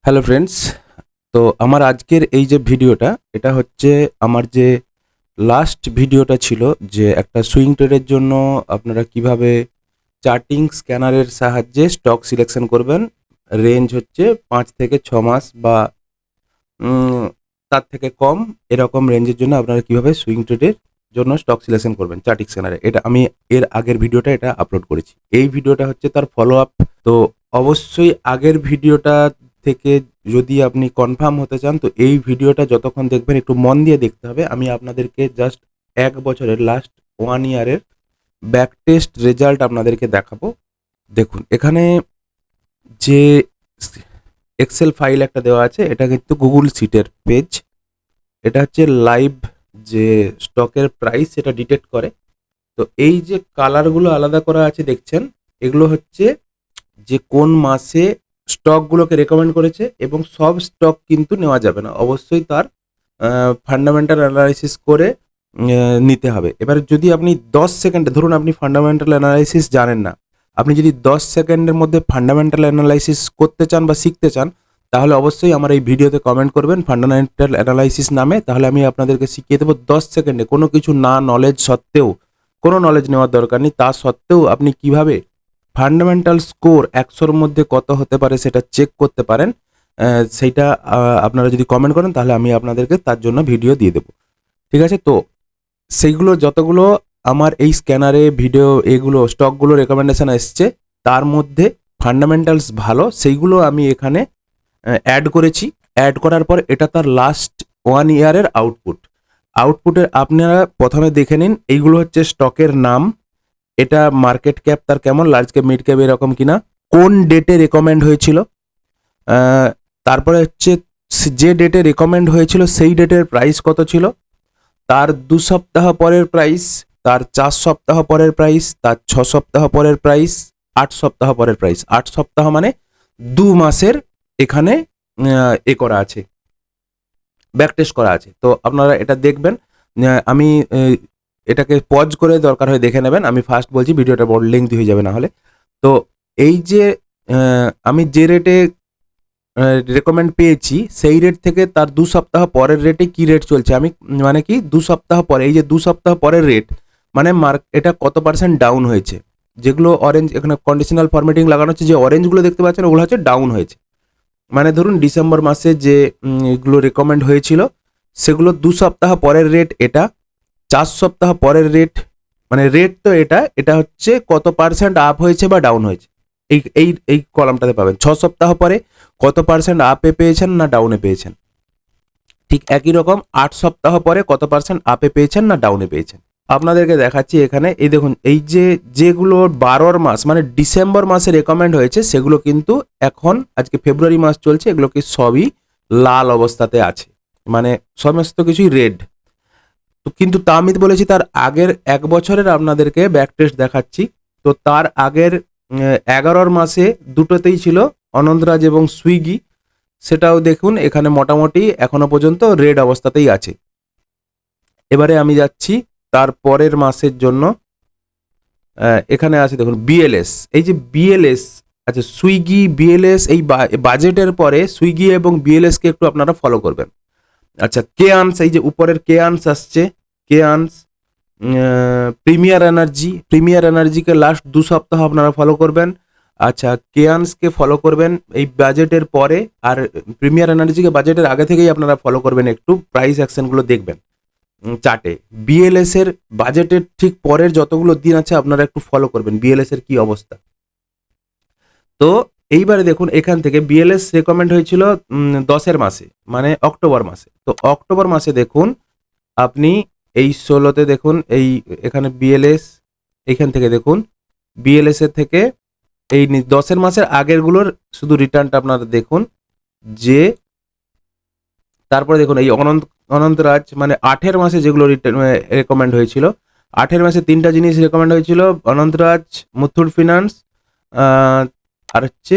Hello friends. তো আমার আজকের এই যে ভিডিওটা, এটা হচ্ছে আমার যে লাস্ট ভিডিওটা ছিল, যে একটা সুইং ট্রেডের জন্য আপনারা কিভাবে চার্টিং স্ক্যানারের সাহায্যে স্টক সিলেকশন করবেন। রেঞ্জ হচ্ছে 5 থেকে 6 মাস বা উম, তার থেকে কম, এরকম রেঞ্জের জন্য আপনারা কিভাবে সুইং ট্রেডের জন্য স্টক সিলেকশন করবেন চার্টিং স্ক্যানারে। এটা আমি এর আগের ভিডিওটা এটা আপলোড করেছি। এই ভিডিওটা হচ্ছে তার ফলো আপ। তো অবশ্যই আগের ভিডিওটা থেকে যদি আপনি কনফার্ম হতে চান, তো এই ভিডিওটা যতক্ষণ দেখবেন একটু মন দিয়ে দেখতে হবে। আমি আপনাদেরকে জাস্ট 1 বছরের লাস্ট 1 ইয়ারের ব্যাক টেস্ট রেজাল্ট আপনাদেরকে দেখাবো। দেখুন এখানে যে এক্সেল ফাইল একটা দেওয়া আছে, এটা কিন্তু গুগল শিটের পেজ। এটা হচ্ছে লাইভ যে স্টকের প্রাইস সেটা ডিটেক্ট করে। তো এই যে কালারগুলো আলাদা করা আছে দেখছেন, এগুলো হচ্ছে যে কোন মাসে স্টকগুলোকে রেকমেন্ড করেছে, এবং সব স্টক কিন্তু নেওয়া যাবে না, অবশ্যই তার ফান্ডামেন্টাল অ্যানালাইসিস করে নিতে হবে। এবার যদি আপনি 10 সেকেন্ডে, ধরুন আপনি ফান্ডামেন্টাল অ্যানালাইসিস জানেন না, আপনি যদি 10 সেকেন্ডের মধ্যে ফান্ডামেন্টাল অ্যানালাইসিস করতে চান বা শিখতে চান, তাহলে অবশ্যই আমার এই ভিডিওতে কমেন্ট করবেন ফান্ডামেন্টাল অ্যানালাইসিস নামে। তাহলে আমি আপনাদেরকে শিখিয়ে দেবো 10 সেকেন্ডে, কোনো কিছু না নলেজ সত্ত্বেও, কোনো নলেজ নেওয়ার দরকার নেই তা সত্ত্বেও আপনি কিভাবে ফান্ডামেন্টাল স্কোর 100-র মধ্যে কত হতে পারে সেটা চেক করতে পারেন। সেইটা আপনারা যদি কমেন্ট করেন, তাহলে আমি আপনাদেরকে তার জন্য ভিডিও দিয়ে দেবো। ঠিক আছে? তো সেইগুলো যতগুলো আমার এই স্ক্যানারে ভিডিও, এগুলো স্টকগুলো রেকমেন্ডেশন এসছে, তার মধ্যে ফান্ডামেন্টালস ভালো সেইগুলো আমি এখানে অ্যাড করেছি। অ্যাড করার পর এটা তার লাস্ট 1 ইয়ারের আউটপুটের আপনারা প্রথমে দেখে নিন। এইগুলো হচ্ছে স্টকের নাম, এটা মার্কেট ক্যাপ তার কেমন, লার্জ ক্যাপ, মিড ক্যাপ এরকম কিনা, কোন ডেটে রেকমেন্ড হয়েছিল, তারপরে হচ্ছে যে ডেটে রেকমেন্ড হয়েছিল সেই ডেটের প্রাইস কত ছিল, তার 2 সপ্তাহ পরের প্রাইস, তার 4 সপ্তাহ পরের প্রাইস, তার 6 সপ্তাহ পরের প্রাইস, 8 সপ্তাহ পরের প্রাইস। 8 সপ্তাহ মানে 2 মাসের এখানে এ করা আছে, ব্যাক টেস্ট করা আছে। তো আপনারা এটা দেখবেন। আমি এটাকে পজ করে দরকার হয় দেখে নেবেন। আমি ফার্স্ট বলছি, ভিডিওটা বড় লেংথি হয়ে যাবে না হলে। তো এই যে আমি যে রেটে রেকমেন্ড পেয়েছি, সেই রেট থেকে তার 2 সপ্তাহ পরের রেটে কি রেট চলছে, আমি মানে কি 2 সপ্তাহ পরে, এই যে 2 সপ্তাহ পরের রেট মানে এটা কত পার্সেন্ট ডাউন হয়েছে। যেগুলো অরেঞ্জ, এখানে কন্ডিশনাল ফরম্যাটিং লাগানো হচ্ছে, যে অরেঞ্জগুলো দেখতে পাচ্ছেন ওগুলো হচ্ছে ডাউন হয়েছে। মানে ধরুন ডিসেম্বর মাসে যে এগুলো রেকমেন্ড হয়েছিল, সেগুলো 2 সপ্তাহ পরের রেট এটা, 4 সপ্তাহ পরের রেট, মানে রেট তো এটা, এটা হচ্ছে কত পার্সেন্ট আপ হয়েছে বা ডাউন হয়েছে। এই এই এই কলামটাতে পাবেন 6 সপ্তাহ পরে কত পার্সেন্ট আপে পেয়েছেন না ডাউনে পেয়েছেন। ঠিক একই রকম 8 সপ্তাহ পরে কত পার্সেন্ট আপে পেয়েছেন না ডাউনে পেয়েছেন। আপনাদেরকে দেখাচ্ছি এখানে, এই দেখুন, এই যে যেগুলো 12র মাস মানে ডিসেম্বর মাসে রেকমেন্ড হয়েছে, সেগুলো কিন্তু এখন আজকে ফেব্রুয়ারি মাস চলছে, এগুলো কি সবই লাল অবস্থাতে আছে, মানে সমস্ত কিছুই রেড। তো কিন্তু তা আমি বলেছি তার আগের 1 বছরের আপনাদেরকে ব্যাক টেস্ট দেখাচ্ছি। তো তার আগের 11র মাসে দুটোতেই ছিল অনন্তরাজ এবং সুইগি, সেটাও দেখুন এখানে মোটামুটি এখনো পর্যন্ত রেড অবস্থাতেই আছে। এবারে আমি যাচ্ছি তার পরের মাসের জন্য। এখানে আছে দেখুন বিএলএস, এই যে বিএলএস, আচ্ছা সুইগি বিএলএস, এই বাজেটের পরে সুইগি এবং বিএলএসকে একটু আপনারা ফলো করবেন। আচ্ছা কেয়ান্স, এই যে উপরের কেয়ান্স আসছে, কেয়ান্স, প্রিমিয়ার এনার্জিকে লাস্ট 2 সপ্তাহ আপনারা ফলো করবেন। আচ্ছা কেয়ান্সকে ফলো করবেন এই বাজেটের পরে, আর প্রিমিয়ার এনার্জিকে বাজেটের আগে থেকেই আপনারা ফলো করবেন, একটু প্রাইস অ্যাকশনগুলো দেখবেন চার্টে। বিএলএস এর বাজেটের ঠিক পরের যতগুলো দিন আছে আপনারা একটু ফলো করবেন বিএলএস এর কি অবস্থা। তো এইবারে দেখুন এখান থেকে বিএলএস রেকমেন্ড হয়েছিল 10-এর মাসে, মানে অক্টোবর মাসে। তো অক্টোবর মাসে দেখুন আপনি এই 16তে দেখুন, এই এখানে বিএলএস, এইখান থেকে দেখুন বিএলএস এর থেকে এই 10-এর মাসের আগেরগুলোর শুধু রিটার্নটা আপনারা দেখুন। যে তারপরে দেখুন এই অনন্তরাজ, মানে 8-এর মাসে যেগুলো রেকমেন্ড হয়েছিল, 8-এর মাসে 3টা জিনিস রেকমেন্ড হয়েছিল, অনন্তরাজ, মুথুট ফিনান্স, আর হচ্ছে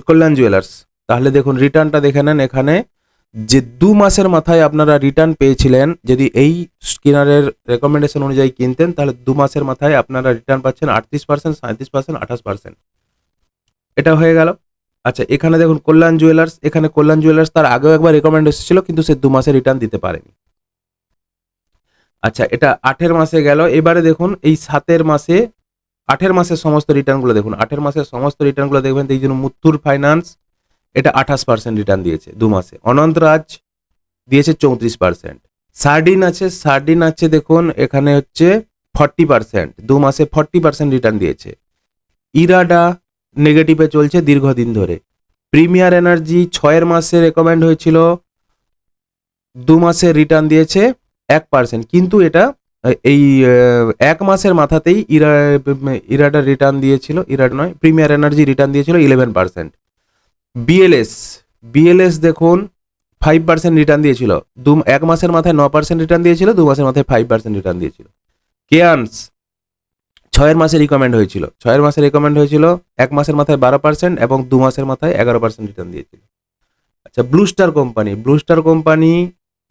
কল্যাণ জুয়েলার্স। তাহলে দেখুন রিটার্নটা দেখে নেন এখানে, যে 2 মাসের মাথায় আপনারা রিটার্ন পেয়েছিলেন, যদি এই স্কিনারের রেকমেন্ডেশন অনুযায়ী কিনতেন, তাহলে 2 মাসের মাথায় আপনারা রিটার্ন পাচ্ছেন 38%, 37%, 28%। এটা হয়ে গেল। আচ্ছা, এখানে দেখুন কল্যাণ জুয়েলার্স, এখানে কল্যাণ জুয়েলার্স তার আগেও একবার রেকমেন্ড এসেছিল, কিন্তু সে 2 মাসে রিটার্ন দিতে পারেনি। আচ্ছা, এটা 8 মাসে গেল। এবারে দেখুন এই 7 মাসে, 8 মাসের সমস্ত রিটার্নগুলো দেখুন। 8 মাসের সমস্ত রিটার্নগুলো দেখবেন, এই জন্য মুথুট ফাইন্যান্স এটা 28% রিটার্ন দিয়েছে 2 মাসে। অনন্তরাজ দিয়েছে 34%। সার্ডিন আছে দেখুন, এখানে হচ্ছে 40%, 2 মাসে 40% রিটার্ন দিয়েছে। ইরাডা নেগেটিভে চলছে দীর্ঘদিন ধরে। প্রিমিয়ার এনার্জি 6 মাসে রেকমেন্ড হয়েছিল, 2 মাসে রিটার্ন দিয়েছে 1%, কিন্তু এটা এই 1 মাসের মাথাতেই ইরাডা রিটার্ন দিয়েছিল, ইরাডা নয়, প্রিমিয়ার এনার্জি রিটার্ন দিয়েছিল 11%। বিএলএস দেখুন 5% রিটার্ন দিয়েছিল, 1 মাসের মাথায় 9% রিটার্ন দিয়েছিল, 2 মাসের মাথায় 5% রিটার্ন দিয়েছিল। কেয়ান্স 6 মাসে রিকমেন্ড হয়েছিল, 6 মাসে রিকমেন্ড হয়েছিল, 1 মাসের মাথায় 12% এবং 2 মাসের মাথায় 11% রিটার্ন দিয়েছিল। আচ্ছা, ব্লু স্টার কোম্পানি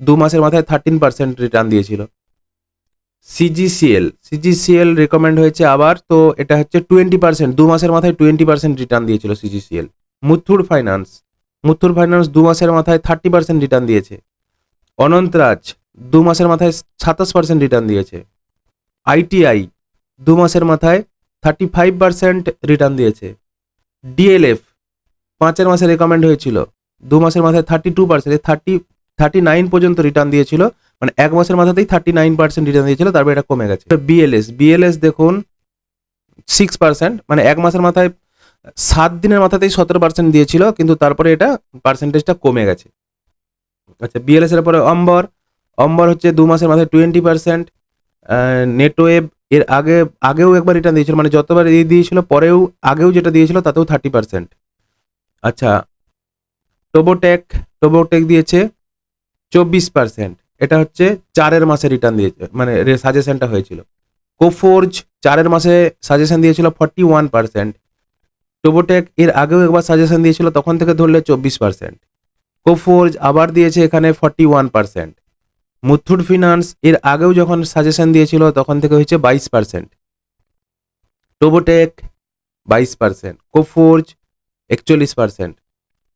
2 মাসের মাথায় 13% রিটার্ন দিয়েছিল। সিজিসিএল রিকমেন্ড হয়েছে আবার, তো এটা হচ্ছে 20%, 2 মাসের মাথায় 20% রিটার্ন দিয়েছিল সিজিসিএল। মুথুট ফাইন্যান্স 2 মাসের মাথায় 30% রিটার্ন দিয়েছে। অনন্তরাজ 2 মাসের মাথায় 27% রিটার্ন দিয়েছে। আইটিআই 2 মাসের মাথায় 35% রিটার্ন দিয়েছে। ডিএলএফ 5 মাসে রেকমেন্ড হয়েছিল, 2 মাসের মাথায় 32%, 39 পর্যন্ত রিটার্ন দিয়েছিল, মানে 1 মাসের মাথাতেই 39% রিটার্ন দিয়েছিল, তারপর এটা কমে গেছে। বিএলএস দেখুন 6%, মানে 1 মাসের মাথায় 7 দিনের মাথাতেই 17% দিয়েছিল, কিন্তু তারপরে এটা পার্সেন্টেজটা কমে গেছে। আচ্ছা, বিএলএস এর পরে অম্বর হচ্ছে 2 মাসের মাথায় 20%। নেটওয়েভ এর আগেও একবার রিটার্ন দিয়েছিল, মানে যতবার দিয়েছিল পরেও আগেও যেটা দিয়েছিল তাতেও 30%। আচ্ছা, টোবোটেক দিয়েছে 24%, এটা হচ্ছে 4 মাসে রিটার্ন দিয়েছে, মানে সাজেশনটা হয়েছিল। কোফোর্জ 4 মাসে সাজেশন দিয়েছিল 41%। টোবোটেক এর আগেও একবার সাজেশন দিয়েছিল, তখন থেকে ধরলে 24%। কোফোর্জ আবার দিয়েছে এখানে 41%। মুথুট ফিনান্স এর আগেও যখন সাজেশন দিয়েছিল তখন থেকে হয়েছে 22%। টোবোটেক 22%, কোফোর্জ 41%।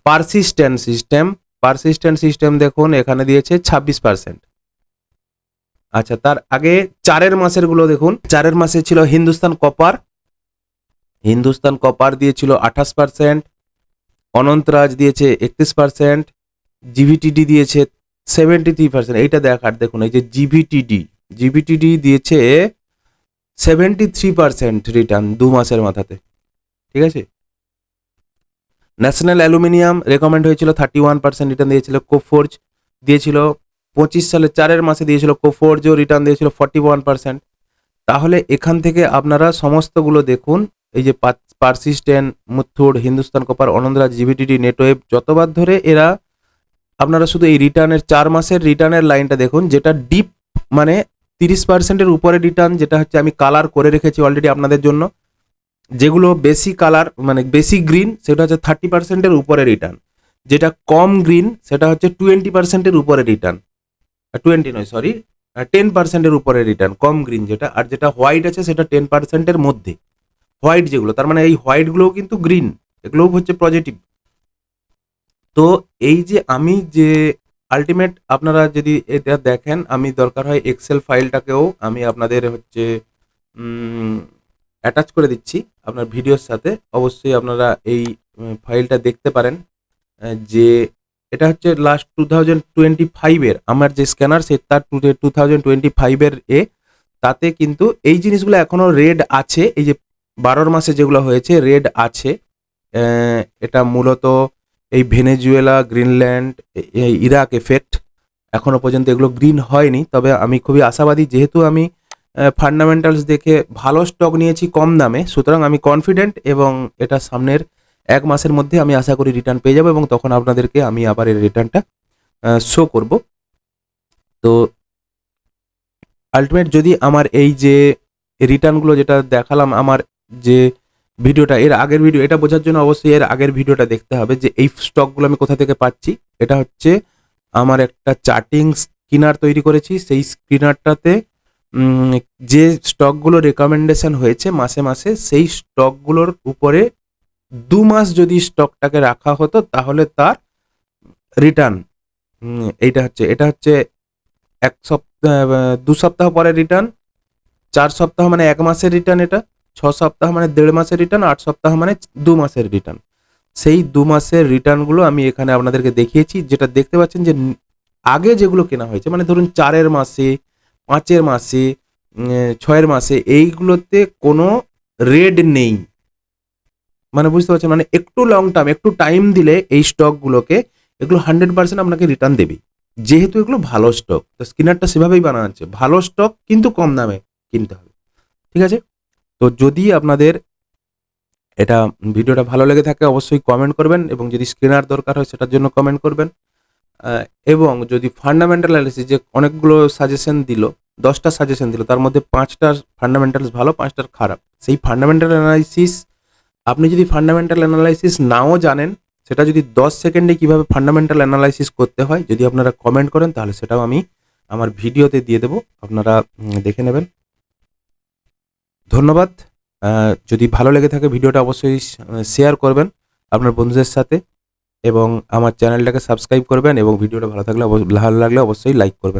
পারসিস্টেন্ট সিস্টেম দেখুন এখানে দিয়েছে 26%। আচ্ছা, তার আগে 4 মাসের গুলো দেখুন। 4 মাসে ছিল হিন্দুস্তান কপার দিয়েছিল 28%, অনন্তরাজ দিয়েছে 31%, জিভিটিডি দিয়েছে 73%। এইটা দেখুন, এই যে জিভিটিডি দিয়েছে 73% রিটার্ন 2 মাসের মাথাতে, ঠিক আছে। ন্যাশনাল অ্যালুমিনিয়াম রেকমেন্ড হয়েছিল, 31% রিটার্ন দিয়েছিল। কোফোর্জ দিয়েছিল 25 সালে 4 মাসে দিয়েছিল, কোফোর্জও রিটার্ন দিয়েছিল 41%। তাহলে এখান থেকে আপনারা সমস্তগুলো দেখুন, এই যে পারসিস্টেন্ট, মুথুট, হিন্দুস্তান কপার, অনন্তরাজ, জিভিটিডি, নেটওয়েভ, যতবার ধরে এরা, আপনারা শুধু এই রিটার্নের 4 মাসের রিটার্নের লাইনটা দেখুন, যেটা ডিপ, মানে 30%-এর উপরে রিটার্ন, যেটা হচ্ছে আমি কালার করে রেখেছি অলরেডি আপনাদের জন্য। যেগুলো বেশি কালার, মানে বেশি গ্রিন, সেটা হচ্ছে 30%-এর উপরে রিটার্ন। যেটা কম গ্রিন সেটা হচ্ছে 20%-এর উপরে রিটার্ন, 20 নয় সরি, 10%-এর উপরে রিটার্ন কম গ্রিন যেটা। আর যেটা হোয়াইট আছে সেটা 10%-এর মধ্যে। হোয়াইট যেগুলো, তার মানে এই হোয়াইটগুলোও কিন্তু গ্রিন, এগুলোও হচ্ছে পজিটিভ। তো এই যে আমি যে আলটিমেট, আপনারা যদি এটা দেখেন, আমি দরকার হয় এক্সেল ফাইলটাকেও আমি আপনাদের হচ্ছে অ্যাটাচ করে দিচ্ছি আপনার ভিডিওর সাথে। অবশ্যই আপনারা এই ফাইলটা দেখতে পারেন, যে এটা হচ্ছে লাস্ট 2025-এর আমার যে স্ক্যানার, সে তার 2025-এর তাতে কিন্তু এই জিনিসগুলো এখনো রেড আছে। এই যে 12 মাসে যেগুলো হয়েছে রেড আছে। এটা মূলত এই ভেনেজুয়েলা, গ্রিনল্যান্ড, ইরাক এফেক্ট, এখনো পর্যন্ত এগুলো গ্রিন হয়নি। তবে আমি খুবই আশাবাদী, যেহেতু আমি ফান্ডামেন্টালস দেখে ভালো স্টক নিয়েছি কম দামে, সুতরাং আমি কনফিডেন্ট, এবং এটা সামনের 1 মাসের মধ্যে আমি আশা করি রিটার্ন পেয়ে যাবো, এবং তখন আপনাদেরকে আমি আবার এর রিটার্নটা শো করব। তো আলটিমেট যদি আমার এই যে রিটার্নগুলো যেটা দেখালাম, আমার যে ভিডিওটা, এর আগের ভিডিও, এটা বোঝার জন্য অবশ্যই এর আগের ভিডিওটা দেখতে হবে, যে এই স্টকগুলো আমি কোথা থেকে পাচ্ছি। এটা হচ্ছে আমার একটা চার্টিং স্ক্রিনার তৈরি করেছি, সেই স্ক্রিনারটাতে যে স্টকগুলো রেকমেন্ডেশন হয়েছে মাসে মাসে, সেই স্টকগুলোর উপরে 2 মাস যদি স্টকটাকে রাখা হতো তাহলে তার রিটার্ন এটা হচ্ছে 1 সপ্তাহ 2 সপ্তাহ পরে রিটার্ন, 4 সপ্তাহ মানে 1 মাসের রিটার্ন, এটা 6 সপ্তাহ মানে 1.5 মাসের রিটার্ন, 8 সপ্তাহ মানে 2 মাসের রিটার্ন। সেই 2 মাসের রিটার্নগুলো আমি এখানে আপনাদেরকে দেখিয়েছি। যেটা দেখতে পাচ্ছেন যে আগে যেগুলো কেনা হয়েছে মানে ধরুন 4 মাসে, 5 মাসে, 6 মাসে, এইগুলোতে কোনো রেড নেই। মানে বুঝতে পারছেন, মানে একটু লং টার্ম, একটু টাইম দিলে এই স্টকগুলোকে এগুলো 100% আপনাকে রিটার্ন দেবে, যেহেতু এগুলো ভালো স্টক। তো স্ক্রিনারটা সেভাবেই বানানো আছে, ভালো স্টক কিন্তু কম দামে কিনতে হবে। ঠিক আছে? তো যদি আপনাদের এটা ভিডিওটা ভালো লেগে থাকে অবশ্যই কমেন্ট করবেন, এবং যদি স্ক্রিনার দরকার হয় সেটার জন্য কমেন্ট করবেন। এবং যদি ফান্ডামেন্টাল অ্যানালিসিস, যে অনেকগুলো সাজেশন দিল, 10টা সাজেশন দিল, তার মধ্যে 5টার ফান্ডামেন্টালস ভালো, 5টার খারাপ। সেই ফান্ডামেন্টাল অ্যানালাইসিস আপনি যদি ফান্ডামেন্টাল অ্যানালাইসিস নাও জানেন, সেটা যদি 10 সেকেন্ডে কিভাবে ফান্ডামেন্টাল অ্যানালাইসিস করতে হয় যদি আপনারা কমেন্ট করেন, তাহলে সেটাও আমি আমার ভিডিওতে দিয়ে দেবো, আপনারা দেখে নেবেন। ধন্যবাদ। যদি ভালো লেগে থাকে ভিডিওটা অবশ্যই শেয়ার করবেন আপনার বন্ধুদের সাথে, এবং আমার চ্যানেলটাকে সাবস্ক্রাইব করবেন, এবং ভিডিওটা ভালো লাগলে অবশ্যই লাইক করবেন।